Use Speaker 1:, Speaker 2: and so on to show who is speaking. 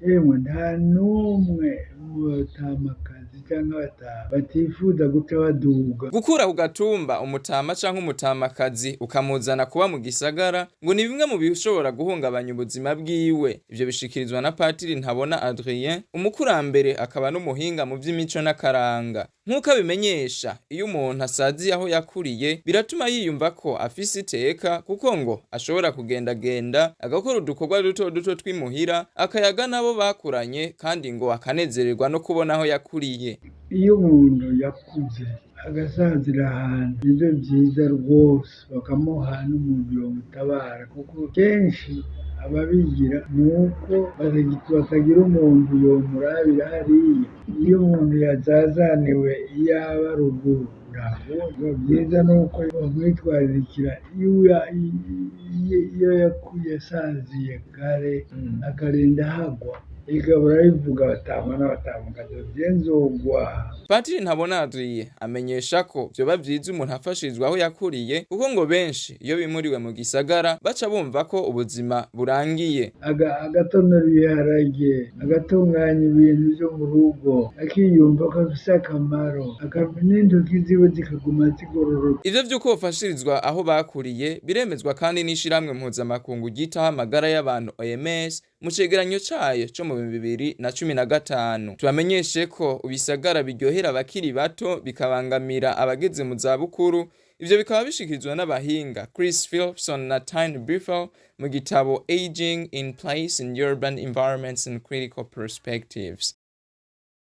Speaker 1: yemwe nta n'umwe mu batamakazi cyangwa batifuza guca baduga.
Speaker 2: Gukura ku gatumba umutama canke umutamakazi ukamuzana kuba mu gisagara ngo ni bimwe mu bishobora guhungabanya ubuzima bwiwe. Ivyo bishikirizwa na Patiri ntabona Adrien, umukurambere akaba n'umuhinga mu vy'imico n'akaranga. Nk'uko abimenyesha, iyo umuntu asaziye aho yakuriye biratuma yiyumva ko afise iteka, kuko ngo ashobora kugendagenda agakora udukorwa duto duto twimuhira akayaga nabo bakuranye, kandi ngo akanezererwa no kubona aho yakuriye.
Speaker 1: Iyo umuntu yakuze agasazira ahantu nivyo vyiza rwose, bakamuha n'umuntu yomutabara, kuko kenshi ababigira nuko batagira umuntu yomurabira hariya. Iyo umuntu yazazaniwe iyaba ruguru, biba vyiza nuko bamwitwaririkira iyo yasaziye kare akarinda hagwa. Igabura bivuga batama n'abatamukazi vyenzogwa.
Speaker 2: Patiri ntabona Adrien amenyesha ko vyoba vyiza umuntu afashirizwa aho yakuriye, kuko ngo benshi iyo bimuriwe mu gisagara baca bumva ko ubuzima burangiye.
Speaker 1: Agatonora ibiharage, agatunganya ibintu vyo mu rugo, akiyumva ko afise akamaro, n'intoki ziwe zikaguma zigororoka.
Speaker 2: Ivyo vy'uko bafashirizwa aho bakuriye biremezwa kandi n'ishirahamwe mpuzamakungu ryitaho amagara y'abantu OMS mu cegeranyo cayo co mu 2015. Tubamenyeshe ko ibisagara biryohera abakiri bato bikabangamira abageze mu zabukuru. Ivyo bikaba bishikirizwa n'abahinga Chris Philipson na Tyne Biffle mu gitabo Aging in Place in Urban Environments and Critical Perspectives.